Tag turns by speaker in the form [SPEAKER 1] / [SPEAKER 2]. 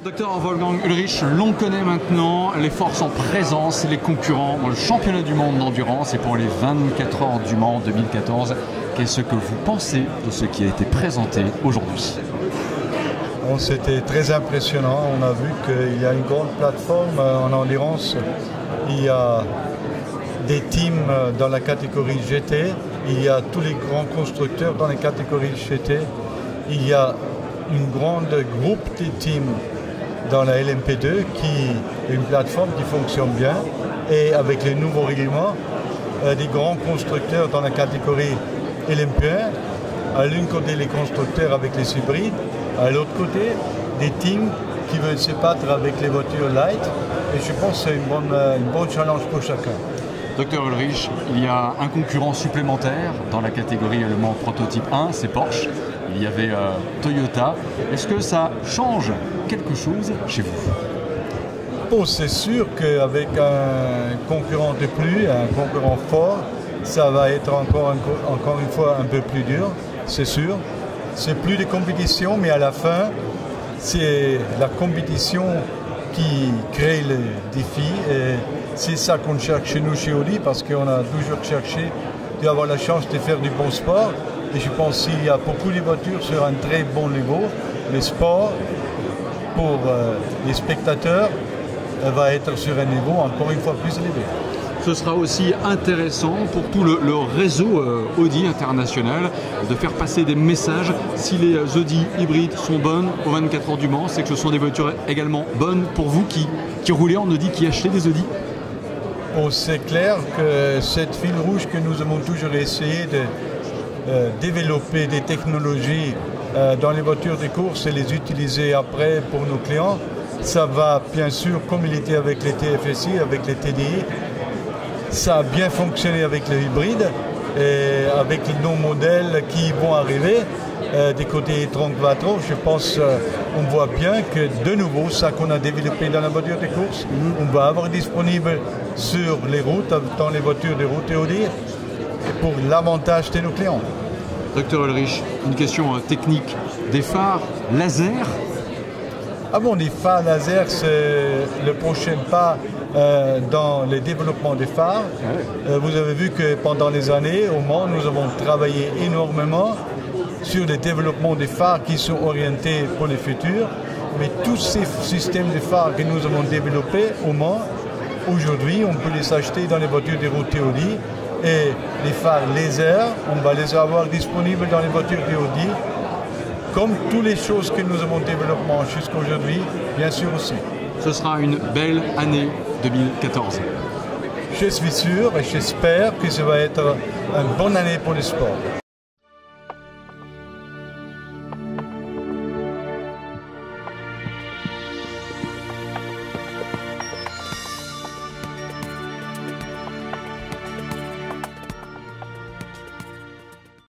[SPEAKER 1] Docteur Wolfgang Ullrich, l'on connaît maintenant les forces en présence, les concurrents dans le championnat du monde d'endurance et pour les 24 heures du Mans 2014. Qu'est-ce que vous pensez de ce qui a été présenté aujourd'hui?
[SPEAKER 2] C'était très impressionnant. On a vu qu'il y a une grande plateforme en endurance. Il y a des teams dans la catégorie GT. Il y a tous les grands constructeurs dans les catégories GT. Il y a une grande groupe de teams dans la LMP2 qui est une plateforme qui fonctionne bien. Et avec les nouveaux règlements, des grands constructeurs dans la catégorie LMP1. À l'un côté, les constructeurs avec les hybrides. À l'autre côté, des teams qui veulent se battre avec les voitures light. Et je pense que c'est une bonne challenge pour chacun.
[SPEAKER 1] Docteur Ullrich, il y a un concurrent supplémentaire dans la catégorie allemand prototype 1, c'est Porsche. Il y avait Toyota. Est-ce que ça change quelque chose chez vous?
[SPEAKER 2] Bon, c'est sûr qu'avec un concurrent de plus, un concurrent fort, ça va être encore une fois un peu plus dur, c'est sûr. C'est plus de compétition, mais à la fin, c'est la compétition qui crée le défi. Et c'est ça qu'on cherche chez nous, chez Audi, parce qu'on a toujours cherché d'avoir la chance de faire du bon sport. Et je pense qu'il y a beaucoup de voitures sur un très bon niveau. Le sport, pour les spectateurs, va être sur un niveau encore une fois plus élevé.
[SPEAKER 1] Ce sera aussi intéressant pour tout le réseau Audi international de faire passer des messages. Si les Audi hybrides sont bonnes aux 24 heures du Mans, c'est que ce sont des voitures également bonnes pour vous qui roulez en Audi, qui achetez des Audi.
[SPEAKER 2] Bon, c'est clair que cette fil rouge que nous avons toujours essayé de développer des technologies dans les voitures de course et les utiliser après pour nos clients, ça va bien sûr, comme il était avec les TFSI, avec les TDI, ça a bien fonctionné avec les hybrides et avec nos modèles qui vont arriver des côtés 34. Je pense qu'on voit bien que de nouveau, ça qu'on a développé dans la voiture de course, on va avoir disponible sur les routes, dans les voitures de route et Audi, pour l'avantage de nos clients.
[SPEAKER 1] Docteur Ullrich, une question technique. Des phares laser?
[SPEAKER 2] Ah bon, les phares laser, c'est le prochain pas dans le développement des phares. Vous avez vu que pendant les années, au Mans, nous avons travaillé énormément sur le développement des phares qui sont orientés pour le futur. Mais tous ces systèmes de phares que nous avons développés au Mans, aujourd'hui, on peut les acheter dans les voitures de route Audi. Et les phares laser, on va les avoir disponibles dans les voitures de Audi. Comme toutes les choses que nous avons développées jusqu'à aujourd'hui, bien sûr aussi.
[SPEAKER 1] Ce sera une belle année 2014.
[SPEAKER 2] Je suis sûr et j'espère que ça va être une bonne année pour le sport.